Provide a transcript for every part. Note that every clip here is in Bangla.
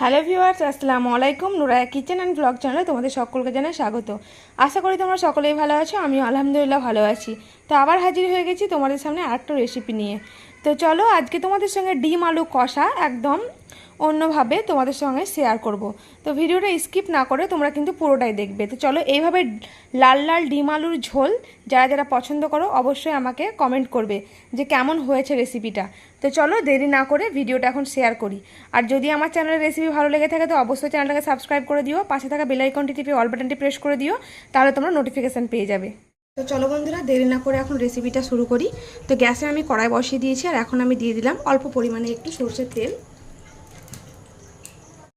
হ্যালো ভিউয়ার্স, আসসালামু আলাইকুম। নুরায়া কিচেন অ্যান্ড ব্লগ চ্যানেলে তোমাদের সকলকে জানাই স্বাগত। আশা করি তোমরা সকলেই ভালো আছো, আমিও আলহামদুলিল্লাহ ভালো আছি। তো আবার হাজির হয়ে গেছি তোমাদের সামনে আরেকটা রেসিপি নিয়ে। তো চলো আজকে তোমাদের সঙ্গে ডিম আলু কষা একদম অন্যভাবে তোমাদের সঙ্গে শেয়ার করব। তো ভিডিওটা স্কিপ না করে তোমরা কিন্তু পুরোটাই দেখবে। তো চলো এইভাবে লাল লাল ডিম আলুর ঝোল যারা যারা পছন্দ করো অবশ্যই আমাকে কমেন্ট করবে যে কেমন হয়েছে রেসিপিটা। তো চলো দেরি না করে ভিডিওটা এখন শেয়ার করি। আর যদি আমার চ্যানেলের রেসিপি ভালো লেগে থাকে তো অবশ্যই চ্যানেলটাকে সাবস্ক্রাইব করে দিও, পাশে থাকা বেল আইকনটি টিপে অল বাটনটি প্রেস করে দিও, তাহলে তোমরা নোটিফিকেশান পেয়ে যাবে। তো চলো বন্ধুরা দেরি না করে এখন রেসিপিটা শুরু করি। তো গ্যাসে আমি কড়াই বসিয়ে দিয়েছি আর এখন আমি দিয়ে দিলাম অল্প পরিমাণে একটু সরষের তেল।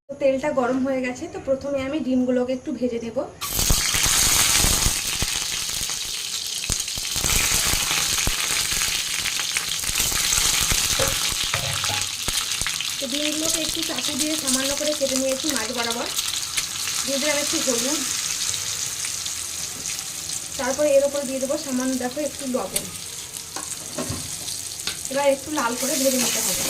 তো তেলটা গরম হয়ে গেছে, তো প্রথমে আমি ডিমগুলোকে একটু ভেজে নেব। তো ডিমগুলোকে একটু চাকু দিয়ে সামান্য করে কেটে নিয়েছি মাঝ বরাবর। দিয়ে দিলাম একটু হলুদ, তারপরে এর উপরে দিয়ে দেবো সামান্য দেখো একটু লবণ। এবার একটু লাল করে ভেজে নিতে হবে।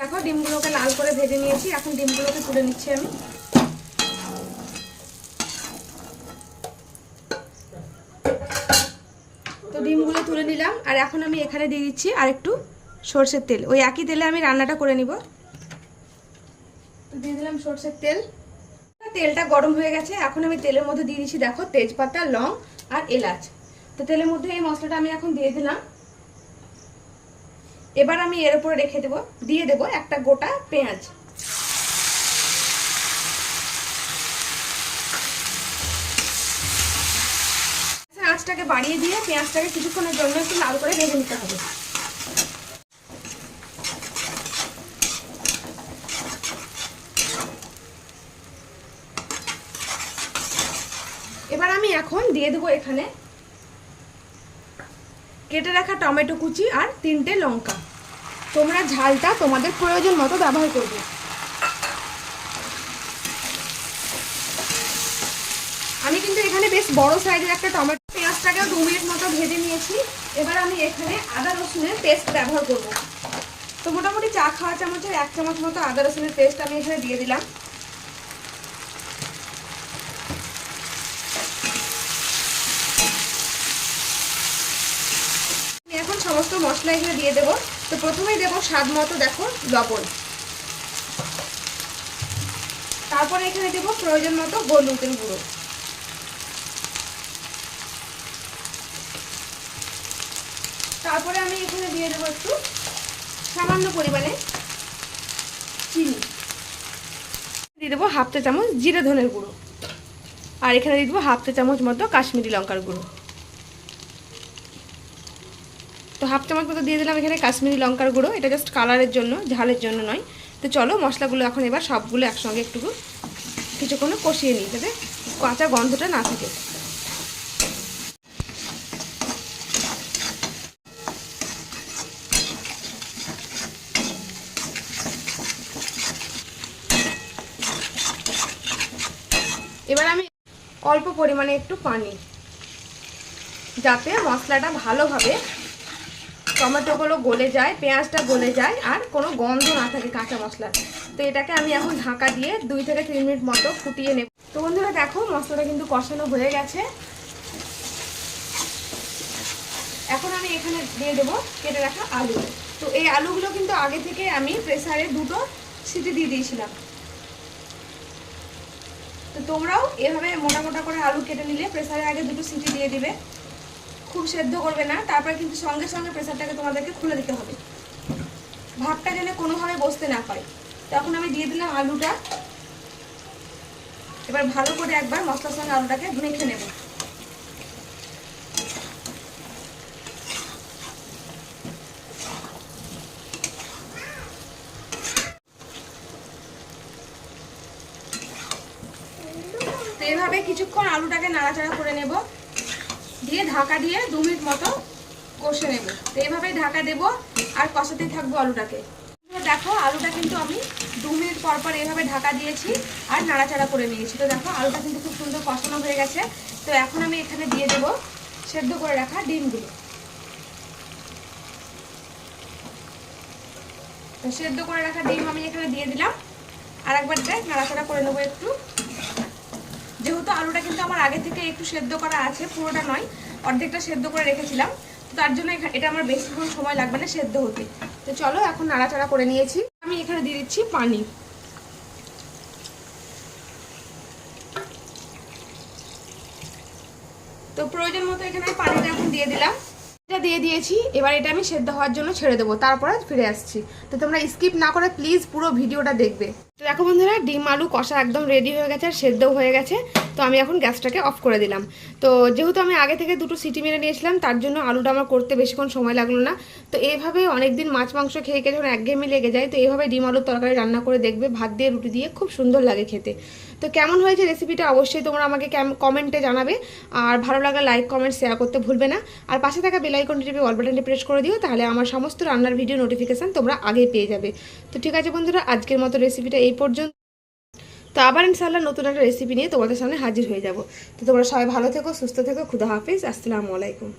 দেখো ডিমগুলোকে লাল করে ভেজে নিয়েছি, এখন ডিমগুলোকে তুলে নিচ্ছি আমি। তো ডিমগুলো তুলে নিলাম আর এখন আমি এখানে দিয়ে দিচ্ছি আর একটু সরষের তেল। ওই একই তেলে আমি রান্নাটা করে নিব। দিয়ে দিলাম সরষের তেল। তেলটা গরম হয়ে গেছে, এখন আমি তেলের মধ্যে দিয়ে দিচ্ছি দেখো তেজপাতা, লং আর এলাচ। তো তেলের মধ্যে এই মশলাটা আমি এখন দিয়ে দিলাম। এবার আমি এর উপরে দিয়ে দেবো একটা গোটা পেঁয়াজ। আঁচটাকে বাড়িয়ে দিয়ে পেঁয়াজটাকে কিছুক্ষণের জন্য একটু লাল করে ভেজে নিতে হবে। এবার আমি এখন দিয়ে দেবো এখানে কেটে রাখা টমেটো কুচি আর 3টে লঙ্কা। তোমরা ঝালটা তোমাদের প্রয়োজন মতো ব্যবহার করবে। আমি কিন্তু এখানে বেশ বড় সাইজের একটা টমেটো, পেঁয়াজটাকে 2 মিনিট মতো ভেজে নিয়েছি। এবার আমি এখানে আদা রসুনের পেস্ট ব্যবহার করব। তো মোটামুটি চা খাওয়া চামচের 1 চামচ মতো আদা রসুনের পেস্ট আমি এখানে দিয়ে দিলাম। এখন সমস্ত মশলা এখানে দিয়ে দেবো। তো প্রথমেই দেবো স্বাদ মতো দেখো লবণ, তারপরে এখানে দেবো প্রয়োজন মতো হলুদের গুঁড়ো, তারপরে আমি এখানে দিয়ে দেবো একটু সামান্য পরিমাণে চিনি, দিয়ে দেবো হাফ চা চামচ জিরে ধনের গুঁড়ো, আর এখানে দিয়ে দেবো হাফ চা চামচ মতো কাশ্মীরি লঙ্কার গুঁড়ো। তো হাফ চামচ মতো দিয়ে দিলাম এখানে কাশ্মীরি লঙ্কার গুঁড়ো, এটা জাস্ট কালারের জন্য, ঝালের জন্য নয়। তো চলো মশলাগুলো এখন এবার সবগুলো একসঙ্গে একটু কিছুক্ষণ কষিয়ে নিই যাতে কাঁচা গন্ধটা না থাকে। এবার আমি অল্প পরিমাণে একটু পানি, যাতে মশলাটা ভালোভাবে টমেটোগুলো গলে যায়, পেঁয়াজটা গলে যায় আর কোনো গন্ধ না থাকে কাঁচা মশলার। তো এটাকে আমি এখন ঢাকা দিয়ে 2 থেকে 3 মিনিট মতো ফুটিয়ে নেব। তো বন্ধুরা দেখো মশলাটা কিন্তু কষানো হয়ে গেছে। এখন আমি এখানে দিয়ে দেবো কেটে রাখা আলু। তো এই আলুগুলো কিন্তু আগে থেকে আমি প্রেসারে 2টো সিটি দিয়ে দিয়েছিলাম। তো তোমরাও এভাবে মোটা মোটা করে আলু কেটে নিলে প্রেসারে আগে 2টো সিটি দিয়ে দিবে, খুব সেদ্ধ করবে না। তারপরে কিন্তু সঙ্গে সঙ্গে প্রেসারটাকে তোমাদেরকে খুলে দিতে হবে, ভাতটা যেন কোনোভাবে বসতে না পারে। তখন আমি দিয়ে দিলাম আলুটা। এবার ভালো করে একবার মশলার সঙ্গে আলুটাকে মেখে নেব। তো এইভাবে কিছুক্ষণ আলুটাকে নাড়াচাড়া করে নেব, দিয়ে ঢাকা দিয়ে 2 মিনিট মতো কষে নেব। তো এইভাবেই ঢাকা দেব আর কষাতেই থাকবো আলুটাকে। দেখো আলুটা কিন্তু আমি 2 মিনিট পর পর এইভাবে ঢাকা দিয়েছি আর নাড়াচাড়া করে নিয়েছি। তো দেখো আলুটা কিন্তু খুব সুন্দর কষানো হয়ে গেছে। তো এখন আমি এখানে দিয়ে দেবো সেদ্ধ করে রাখা ডিমগুলো। সেদ্ধ করে রাখা ডিম আমি এখানে দিয়ে দিলাম। আর একবার নাড়াচাড়া করে নেবো একটু। যেহেতু আলুটা কিন্তু আমার আগে থেকে একটু সেদ্ধ করা আছে, পুরোটা নয়, অর্ধেকটা সেদ্ধ করে রেখেছিলাম, তো তার জন্য এটা আমার বেশিক্ষণ সময় লাগবে না সেদ্ধ হতে। তো চলো এখন নাড়াচাড়া করে নিয়েছি, আমি এখানে দিয়ে দিচ্ছি পানি। তো প্রয়োজন মতো এখানে পানিটা এখন দিয়ে দিলাম, এটা দিয়ে দিয়েছি। এবার এটা আমি সেদ্ধ হওয়ার জন্য ছেড়ে দেবো, তারপরে ফিরে আসছি। তো তোমরা স্কিপ না করে প্লিজ পুরো ভিডিওটা দেখবে। তো দেখো বন্ধুরা, ডিম আলু কষা একদম রেডি হয়ে গেছে আর সেদ্ধও হয়ে গেছে। তো আমি এখন গ্যাসটাকে অফ করে দিলাম। তো যেহেতু আমি আগে থেকে 2টো সিটি মেরে নিয়েছিলাম, তার জন্য আলুটা আমার করতে বেশিক্ষণ সময় লাগলো না। তো এইভাবে অনেকদিন মাছ মাংস খেয়ে খেয়ে যখন একঘেয়েমি লেগে যায়, তো এইভাবে ডিম আলুর তরকারি রান্না করে দেখবে, ভাত দিয়ে রুটি দিয়ে খুব সুন্দর লাগে খেতে। তো কেমন হয়েছে রেসিপিটা অবশ্যই তোমরা আমাকে কমেন্টে জানাবে। আর ভালো লাগলে লাইক কমেন্ট শেয়ার করতে ভুলবে না। আর পাশে থাকা বেল আইকনটি টিপে অল বাটনটি প্রেস করে দিও, তাহলে আমার সমস্ত রান্নার ভিডিও নোটিফিকেশান তোমরা আগেই পেয়ে যাবে। তো ঠিক আছে বন্ধুরা, আজকের মতো রেসিপিটা এই পর্যন্ত। তো আবার ইনশাআল্লাহ নতুন একটা রেসিপি নিয়ে তোমাদের সামনে হাজির হয়ে যাব। তো তোমরা সবাই ভালো থেকো, সুস্থ থেকো, খুদা হাফিজ, আসসালামু আলাইকুম।